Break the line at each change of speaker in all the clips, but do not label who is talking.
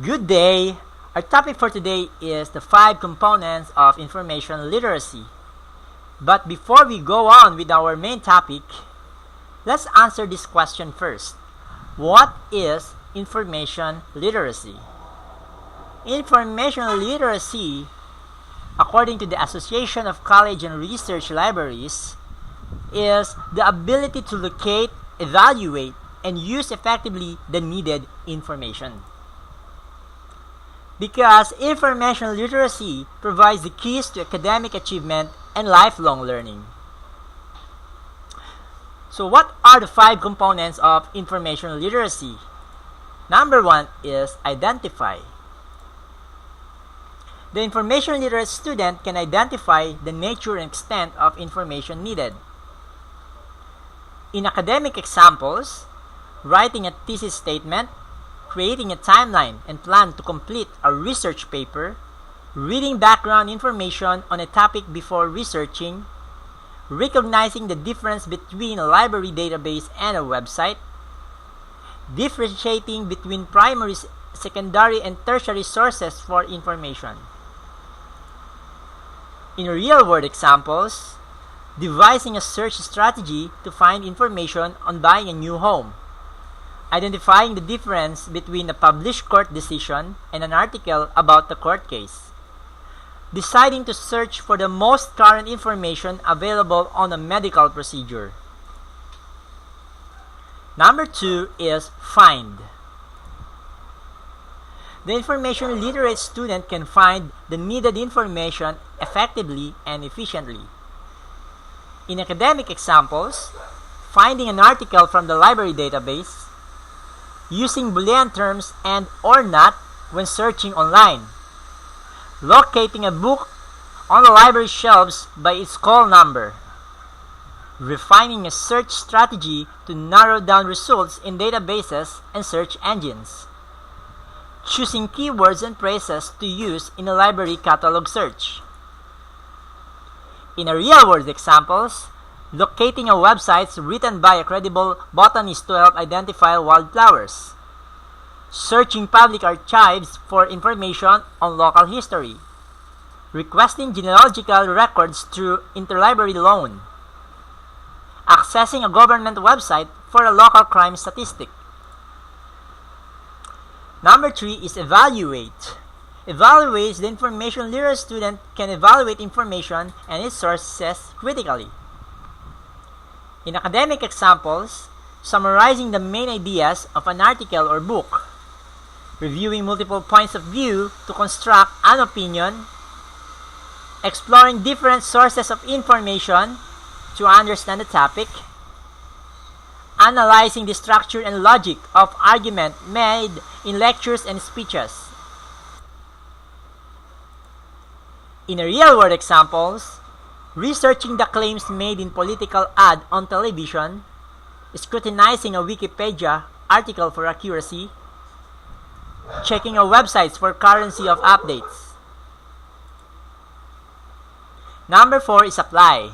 Good day! Our topic for today is the 5 components of information literacy. But before we go on with our main topic, let's answer this question first. What is information literacy? Information literacy, according to the Association of College and Research Libraries, is the ability to locate, evaluate, and use effectively the needed information. Because information literacy provides the keys to academic achievement and lifelong learning. So what are the 5 components of information literacy? Number 1 is identify. The information literate student can identify the nature and extent of information needed. In academic examples, writing a thesis statement, creating a timeline and plan to complete a research paper, reading background information on a topic before researching, recognizing the difference between a library database and a website, differentiating between primary, secondary, and tertiary sources for information. In real-world examples, devising a search strategy to find information on buying a new home, identifying the difference between a published court decision and an article about the court case, deciding to search for the most current information available on a medical procedure. Number 2 is find. The information literate student can find the needed information effectively and efficiently. In academic examples, finding an article from the library database, using Boolean terms and or not when searching online, locating a book on the library shelves by its call number, refining a search strategy to narrow down results in databases and search engines, choosing keywords and phrases to use in a library catalog search. In a real-world examples, locating a website written by a credible botanist to help identify wildflowers, searching public archives for information on local history, requesting genealogical records through interlibrary loan, accessing a government website for a local crime statistic. Number 3 is evaluate. Evaluates the information literate student can evaluate information and its sources critically. In academic examples, summarizing the main ideas of an article or book, reviewing multiple points of view to construct an opinion, exploring different sources of information to understand the topic, analyzing the structure and logic of argument made in lectures and speeches. In real-world examples, researching the claims made in political ad on television, scrutinizing a Wikipedia article for accuracy, checking a website for currency of updates. Number 4 is apply.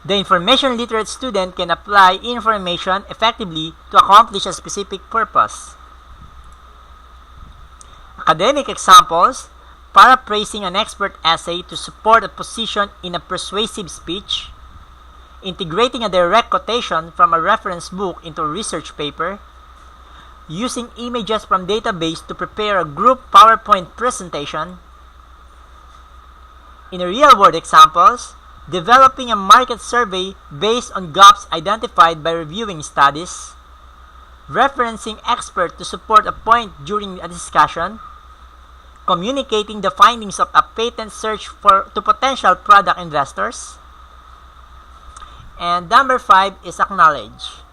The information literate student can apply information effectively to accomplish a specific purpose. Academic examples: paraphrasing an expert essay to support a position in a persuasive speech, integrating a direct quotation from a reference book into a research paper, using images from database to prepare a group PowerPoint presentation. In real-world examples, developing a market survey based on gaps identified by reviewing studies, referencing expert to support a point during a discussion, communicating the findings of a patent search to potential product investors. And number 5 is acknowledge.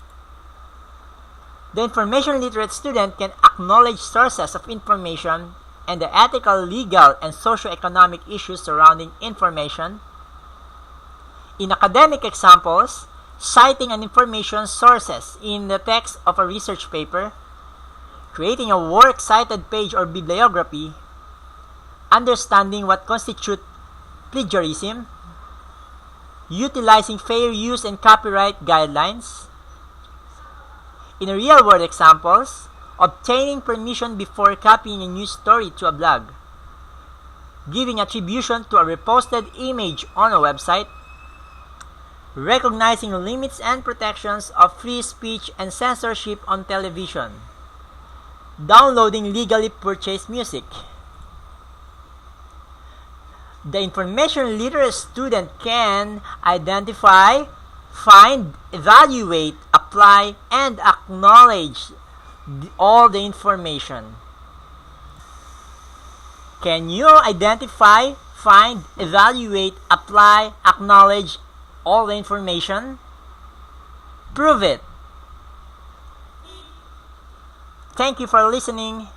The information literate student can acknowledge sources of information and the ethical, legal, and socio-economic issues surrounding information. In academic examples, citing an information sources in the text of a research paper, creating a works cited page or bibliography, understanding what constitutes plagiarism, utilizing fair use and copyright guidelines. In real-world examples, obtaining permission before copying a news story to a blog, giving attribution to a reposted image on a website, recognizing limits and protections of free speech and censorship on television, downloading legally purchased music. The information literate student can identify, find, evaluate, apply, and acknowledge all the information. Can you identify, find, evaluate, apply, acknowledge all the information? Prove it. Thank you for listening.